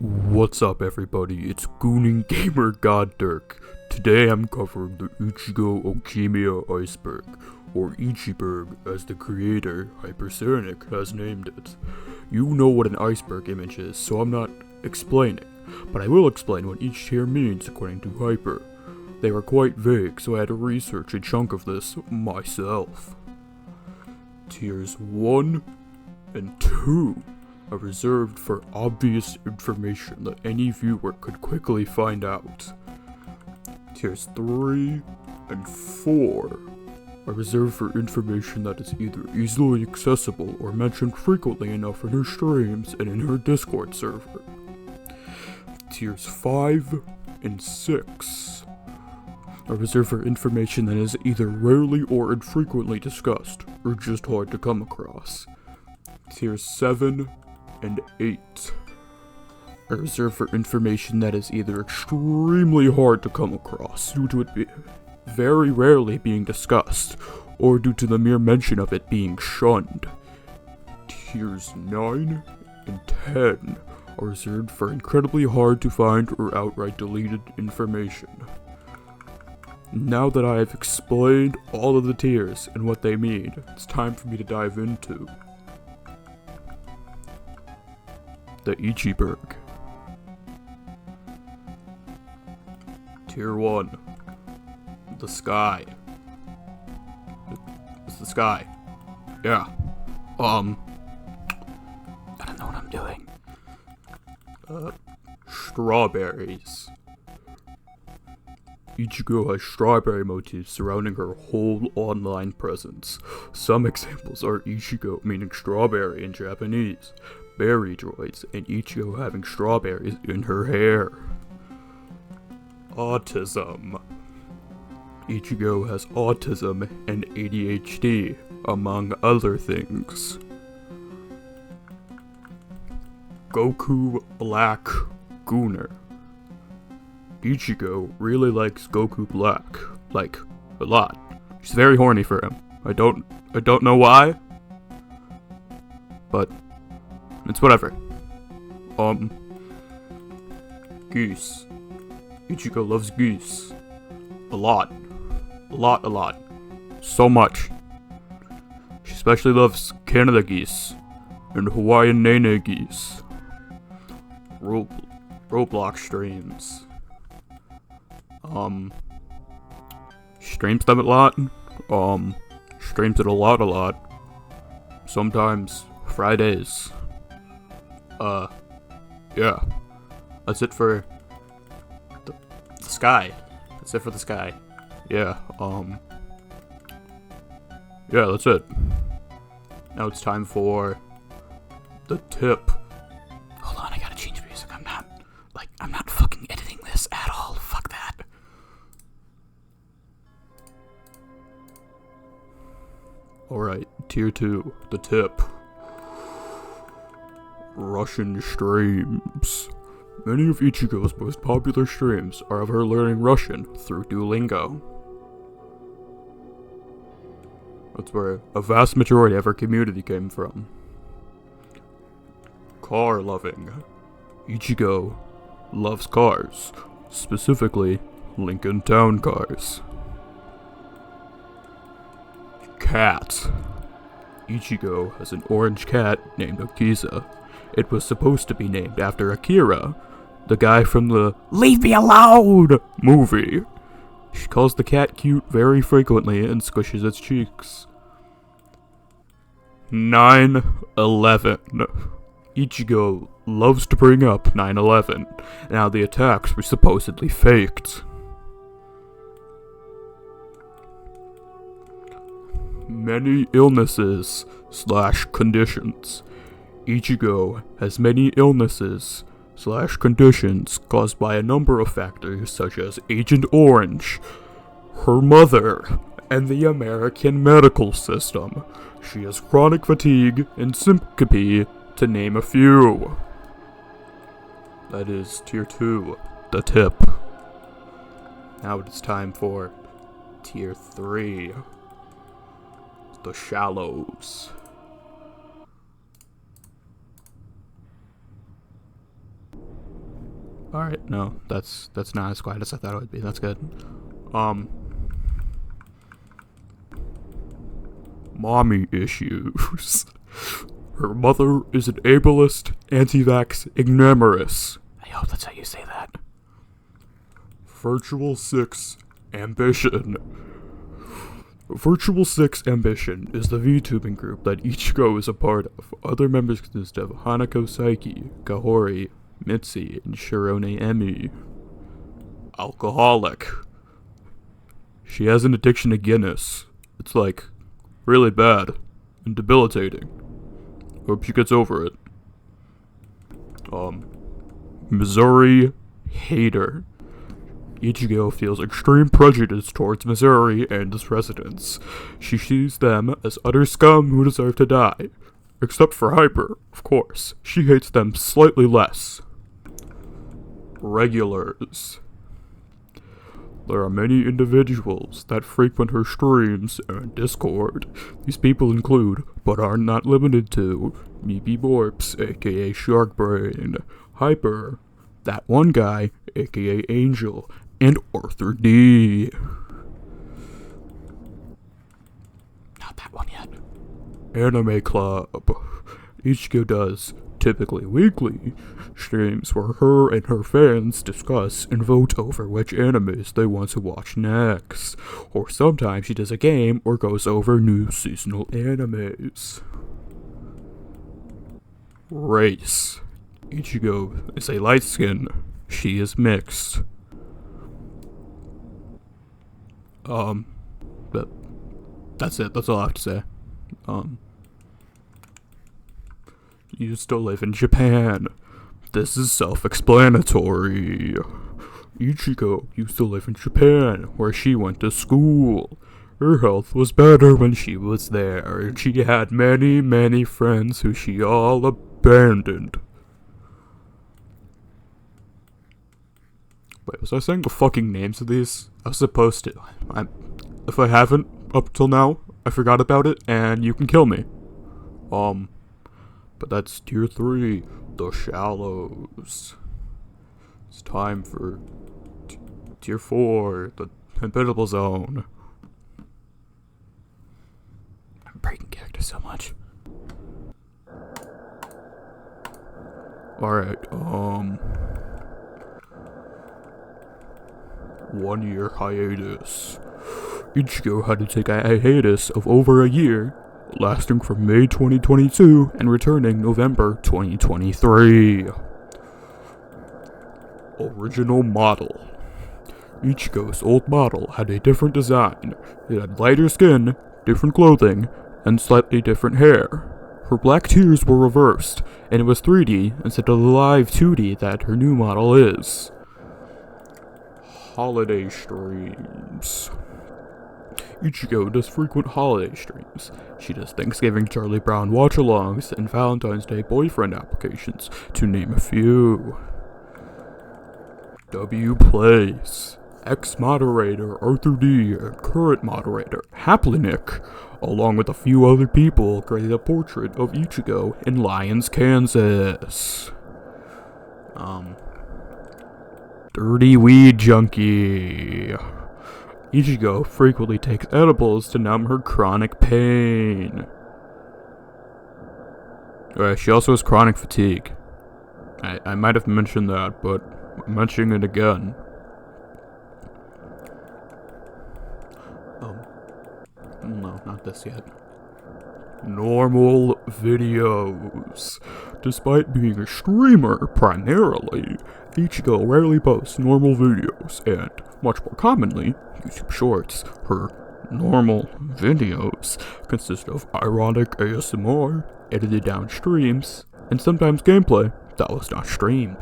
What's up, everybody? It's Gooning Gamer God Dirk. Today I'm covering the Ichigo Okimia Iceberg, or Ichiberg as the creator, Hypersonic, has named it. You know what an iceberg image is, so I'm not explaining, but I will explain what each tier means according to Hyper. They were quite vague, so I had to research a chunk of this myself. Tiers 1 and 2 are reserved for obvious information that any viewer could quickly find out. Tiers 3 and 4 are reserved for information that is either easily accessible or mentioned frequently enough in her streams and in her Discord server. Tiers 5 and 6 are reserved for information that is either rarely or infrequently discussed, or just hard to come across. Tiers 7 and 8 are reserved for information that is either extremely hard to come across due to it very rarely being discussed, or due to the mere mention of it being shunned. Tiers 9 and 10 are reserved for incredibly hard to find or outright deleted information. Now that I have explained all of the tiers and what they mean, it's time for me to dive into the Ichiberg. Tier 1. The sky. It's the sky. Yeah. I don't know what I'm doing. Strawberries. Ichigo has strawberry motifs surrounding her whole online presence. Some examples are Ichigo meaning strawberry in Japanese, berry droids, and Ichigo having strawberries in her hair. Autism. Ichigo has autism and ADHD, among other things. Goku Black Gooner. Ichigo really likes Goku Black, like, a lot. She's very horny for him. I don't know why, but it's whatever. Geese. Ichigo loves geese. A lot. A lot. So much. She especially loves Canada geese and Hawaiian nene geese. Roblox streams. Streams them a lot. Streams it a lot. Sometimes Fridays. Yeah. That's it for the sky. That's it for the sky. Yeah, yeah, that's it. Now it's time for the tip. Hold on, I gotta change music. I'm not fucking editing this at all. Fuck that. Alright, tier 2, the tip. Russian streams. Many of Ichigo's most popular streams are of her learning Russian through Duolingo. That's where a vast majority of her community came from. Car loving. Ichigo loves cars, specifically Lincoln Town cars. Cat. Ichigo has an orange cat named Akiza. It was supposed to be named after Akira, the guy from the Leave Me Alone movie. She calls the cat cute very frequently and squishes its cheeks. 9/11. Ichigo loves to bring up 9/11, and how the attacks were supposedly faked. Many illnesses / conditions. Ichigo has many illnesses / conditions caused by a number of factors such as Agent Orange, her mother, and the American medical system. She has chronic fatigue and syncope, to name a few. That is tier 2, the tip. Now it is time for tier 3, the shallows. Alright, no, that's not as quiet as I thought it would be. That's good. Mommy issues. Her mother is an ableist, anti-vax, ignoramus. I hope that's how you say that. Virtual 6 Ambition. Virtual 6 Ambition is the VTubing group that Ichigo is a part of. Other members consist of Hanako Saiki, Kahori, Mitzi, and Shirone Emi. Alcoholic. She has an addiction to Guinness. It's like really bad and debilitating. Hope she gets over it. Missouri hater. Ichigo feels extreme prejudice towards Missouri and its residents. She sees them as utter scum who deserve to die. Except for Hyper, of course. She hates them slightly less. Regulars. There are many individuals that frequent her streams and Discord. These people include, but are not limited to, Meepy Borps, aka Sharkbrain, Hyper, that one guy, aka Angel, and Arthur D. Not that one yet. Anime Club. Ichigo does, typically weekly, streams where her and her fans discuss and vote over which animes they want to watch next. Or sometimes she does a game or goes over new seasonal animes. Race. Ichigo is a light skin. She is mixed. But that's it. That's all I have to say. Used to live in Japan. This is self-explanatory. Ichigo used to live in Japan, where she went to school. Her health was better when she was there, and she had many, many friends who she all abandoned. Wait, was I saying the fucking names of these? I was supposed to. If I haven't, up till now, I forgot about it, and you can kill me. But that's tier 3, The Shallows. It's time for tier 4, The Habitable Zone. I'm breaking character so much. Alright, 1 year hiatus. Ichigo had to take a hiatus of over a year, lasting from May 2022 and returning November 2023. Original model. Ichigo's old model had a different design. It had lighter skin, different clothing, and slightly different hair. Her black tears were reversed, and it was 3D instead of the live 2D that her new model is. Holiday streams. Ichigo does frequent holiday streams. She does Thanksgiving Charlie Brown watch-alongs and Valentine's Day boyfriend applications, to name a few. W plays. Ex-moderator Arthur D and current moderator Haplinick, along with a few other people, created a portrait of Ichigo in Lyons, Kansas. Dirty weed junkie. Ichigo frequently takes edibles to numb her chronic pain. She also has chronic fatigue. I might have mentioned that, but I'm mentioning it again. No, not this yet. Normal videos. Despite being a streamer primarily, Ichigo rarely posts normal videos, and, much more commonly, YouTube Shorts. Her normal videos consist of ironic ASMR, edited down streams, and sometimes gameplay that was not streamed.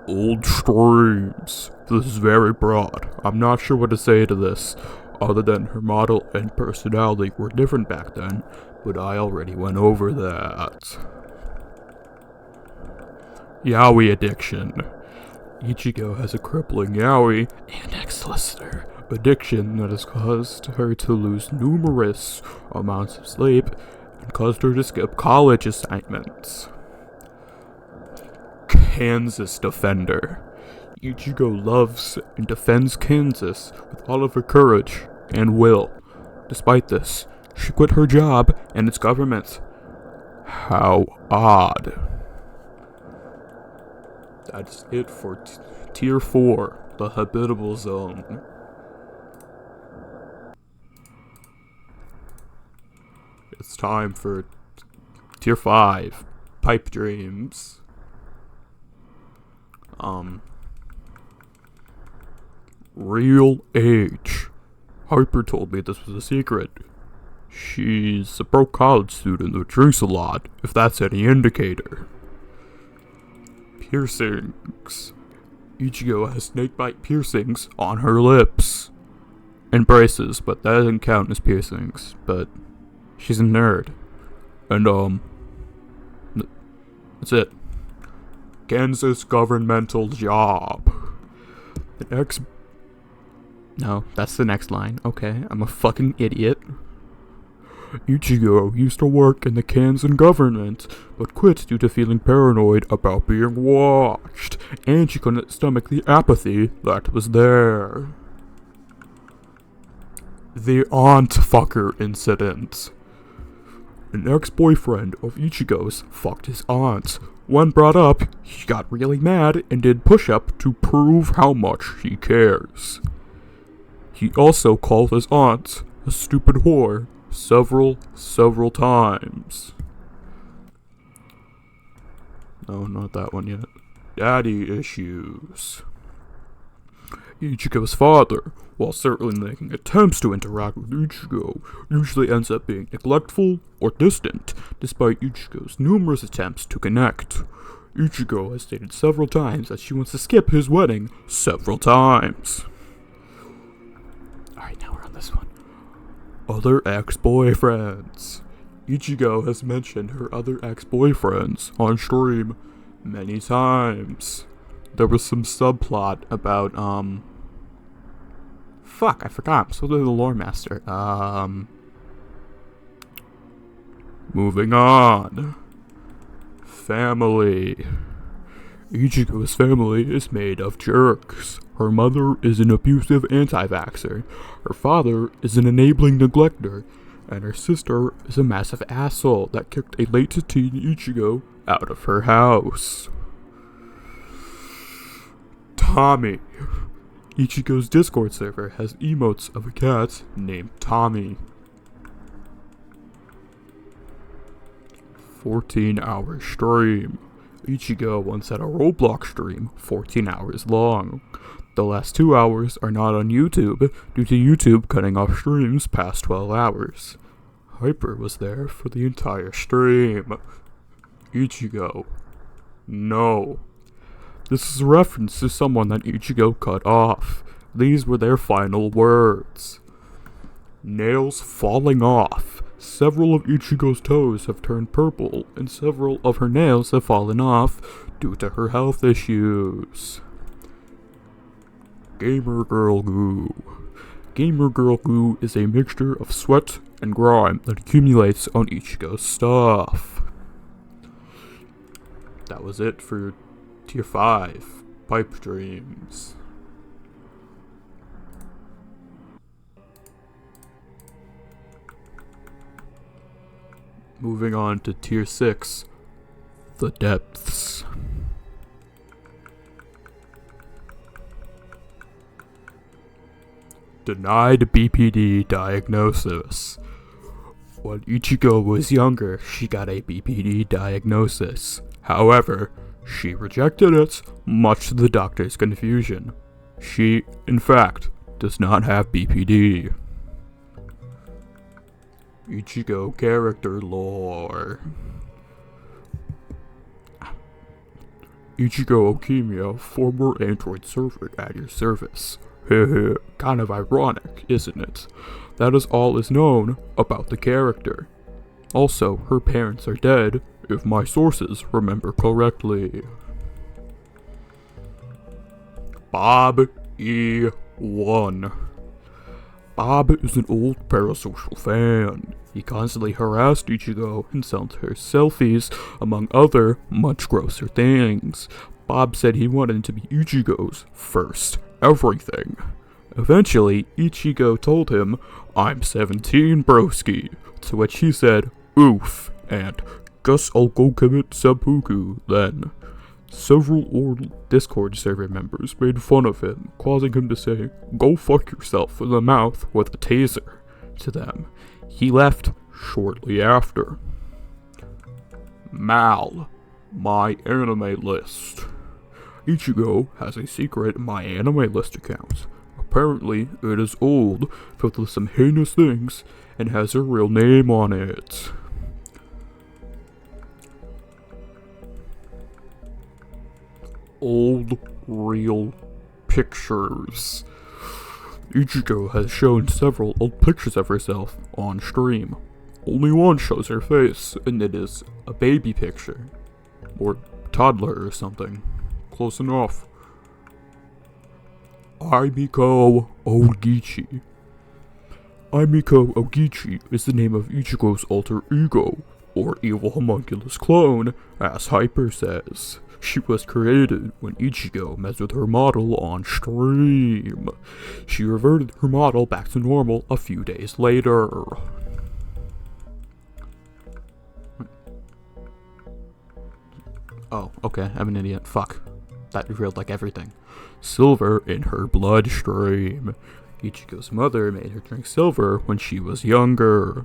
Old streams. This is very broad. I'm not sure what to say to this, other than her model and personality were different back then, but I already went over that. Yaoi addiction. Ichigo has a crippling yaoi and ex-listener addiction that has caused her to lose numerous amounts of sleep and caused her to skip college assignments. Kansas defender. Ichigo loves and defends Kansas with all of her courage and will. Despite this, she quit her job and its government. How odd. That's it for Tier 4, the habitable zone. It's time for Tier 5, pipe dreams. Real age. Harper told me this was a secret. She's a broke college student who drinks a lot, if that's any indicator. Piercings. Ichigo has snakebite piercings on her lips. And braces, but that doesn't count as piercings. But she's a nerd. And, that's it. Kansas governmental job. No, that's the next line. Okay, I'm a fucking idiot. Ichigo used to work in the Kansas government, but quit due to feeling paranoid about being watched, and she couldn't stomach the apathy that was there. The aunt fucker incident. An ex-boyfriend of Ichigo's fucked his aunt. When brought up, he got really mad and did push-up to prove how much he cares. He also called his aunt a stupid whore several times. No, not that one yet. Daddy issues. Ichigo's father, while certainly making attempts to interact with Ichigo, usually ends up being neglectful or distant, despite Ichigo's numerous attempts to connect. Ichigo has stated several times that she wants to skip his wedding several times. Alright, now we're on this one. Other ex-boyfriends. Ichigo has mentioned her other ex-boyfriends on stream many times. There was some subplot about, fuck, I forgot. I'm supposed to be the lore master. Moving on. Family. Ichigo's family is made of jerks. Her mother is an abusive anti-vaxxer. Her father is an enabling neglector. And her sister is a massive asshole that kicked a late-teen Ichigo out of her house. Tommy. Ichigo's Discord server has emotes of a cat named Tommy. 14-hour stream. Ichigo once had a Roblox stream 14 hours long. The last 2 hours are not on YouTube due to YouTube cutting off streams past 12 hours. Hyper was there for the entire stream. Ichigo. No. This is a reference to someone that Ichigo cut off. These were their final words. Nails falling off. Several of Ichigo's toes have turned purple, and several of her nails have fallen off due to her health issues. Gamer Girl Goo. Gamer Girl Goo is a mixture of sweat and grime that accumulates on Ichigo's stuff. That was it for Tier 5, Pipe Dreams. Moving on to Tier 6, The Depths. Denied BPD diagnosis. When Ichigo was younger, she got a BPD diagnosis. However, she rejected it, much to the doctor's confusion. She, in fact, does not have BPD. Ichigo character lore. Ichigo Okimia, former android servant at your service. Heh, kind of ironic, isn't it? That is all is known about the character. Also, her parents are dead, if my sources remember correctly. Bob E1. Bob is an old parasocial fan. He constantly harassed Ichigo and sent her selfies, among other much grosser things. Bob said he wanted to be Ichigo's first everything. Eventually, Ichigo told him, "I'm 17, broski," to which he said, "Oof," and "Guess I'll go commit seppuku then." Several old Discord server members made fun of him, causing him to say, "Go fuck yourself in the mouth with a taser," to them. He left shortly after. Mal, My Anime List. Ichigo has a secret My Anime List account. Apparently, it is old, filled with some heinous things, and has her real name on it. Old real pictures. Ichigo has shown several old pictures of herself on stream. Only one shows her face, and it is a baby picture. Or toddler or something. Close enough. Imiko Ogichi. Imiko Ogichi is the name of Ichigo's alter ego, or evil homunculus clone, as Hyper says. She was created when Ichigo messed with her model on stream. She reverted her model back to normal a few days later. Oh, okay, I'm an idiot. Fuck. That revealed like everything. Silver in her bloodstream. Ichigo's mother made her drink silver when she was younger.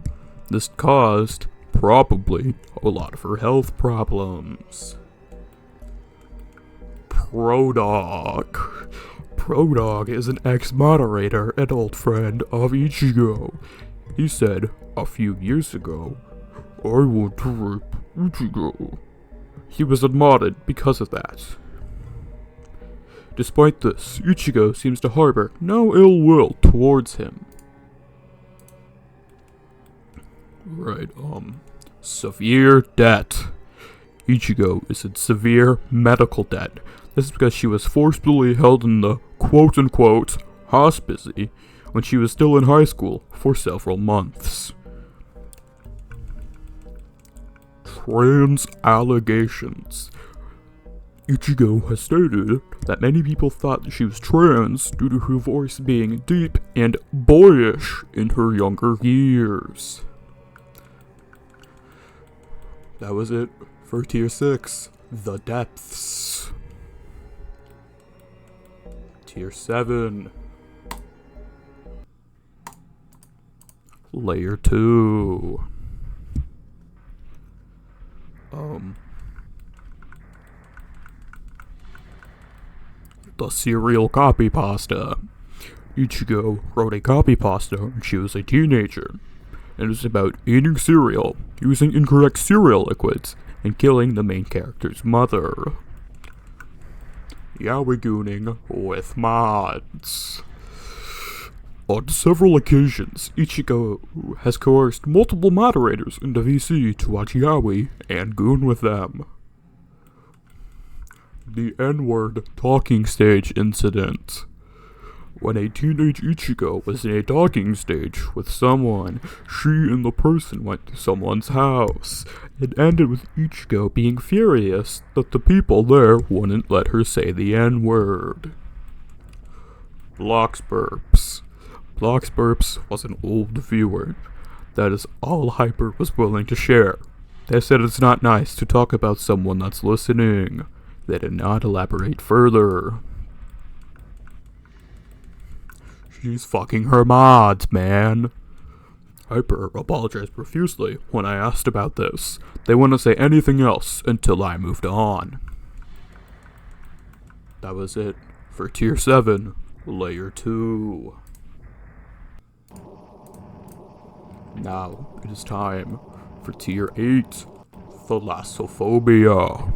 This caused, probably, a lot of her health problems. Prodog. Prodog is an ex-moderator and old friend of Ichigo. He said, a few years ago, "I want to rape Ichigo." He was unmodded because of that. Despite this, Ichigo seems to harbor no ill will towards him. Right, severe debt. Ichigo is in severe medical debt. This is because she was forcibly held in the quote-unquote hospice when she was still in high school for several months. Trans allegations. Ichigo has stated that many people thought she was trans due to her voice being deep and boyish in her younger years. That was it for Tier 6, The Depths. Tier 7, Layer 2. The cereal copy pasta. Ichigo wrote a copy pasta when she was a teenager. It was about eating cereal, using incorrect cereal liquids, and killing the main character's mother. Yaoi-gooning with mods. On several occasions, Ichigo has coerced multiple moderators into VC to watch yaoi and goon with them. The N-word talking stage incident. When a teenage Ichigo was in a talking stage with someone, she and the person went to someone's house. It ended with Ichigo being furious that the people there wouldn't let her say the N-word. Bloxburps. Bloxburps was an old viewer. That is all Hyper was willing to share. They said it's not nice to talk about someone that's listening. They did not elaborate further. She's fucking her mods, man. Hyper apologized profusely when I asked about this. They wouldn't say anything else until I moved on. That was it for Tier 7, Layer 2. Now it is time for Tier 8, Thalassophobia.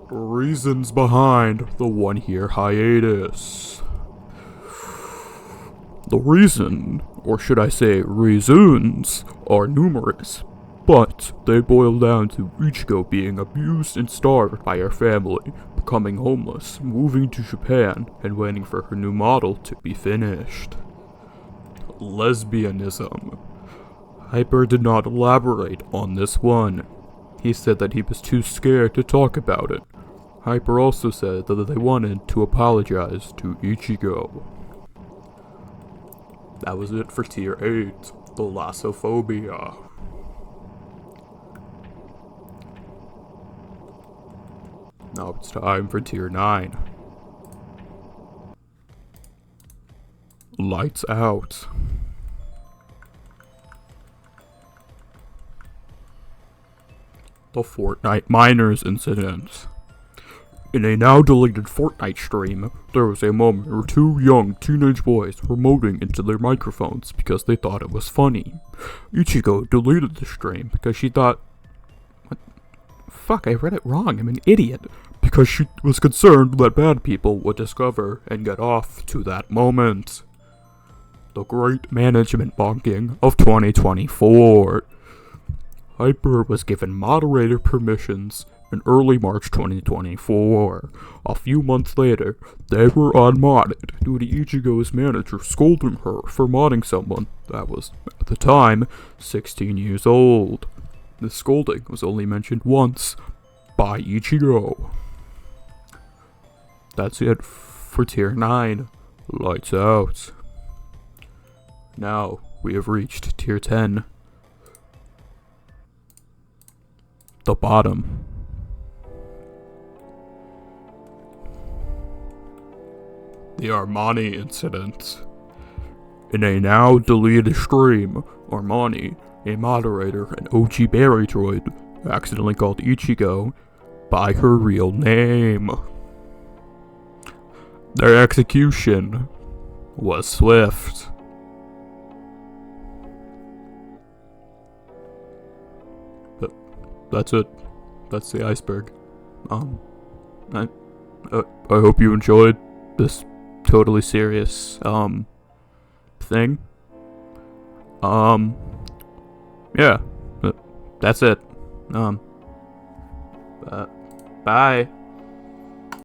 Reasons behind the 1 year hiatus. The reason, or should I say reasons, are numerous, but they boil down to Ichigo being abused and starved by her family, becoming homeless, moving to Japan, and waiting for her new model to be finished. Lesbianism. Hyper did not elaborate on this one. He said that he was too scared to talk about it. Hyper also said that they wanted to apologize to Ichigo. That was it for Tier 8, Thalassophobia. Now it's time for Tier 9. Lights out. The Fortnite Miners Incident. In a now deleted Fortnite stream, there was a moment where two young teenage boys were moaning into their microphones because they thought it was funny. Ichigo deleted the stream because she thought, what? Fuck, I read it wrong, I'm an idiot. Because she was concerned that bad people would discover and get off to that moment. The great management bonking of 2024. Hyper was given moderator permissions in early March 2024. A few months later, they were unmodded due to Ichigo's manager scolding her for modding someone that was, at the time, 16 years old. The scolding was only mentioned once by Ichigo. That's it for Tier 9. Lights out. Now, we have reached Tier 10. The bottom. The Armani Incident. In a now deleted stream, Armani, a moderator and OG Berry droid, accidentally called Ichigo by her real name. Their execution was swift. But that's it. That's the iceberg. I hope you enjoyed this totally serious thing. Yeah, that's it. Bye.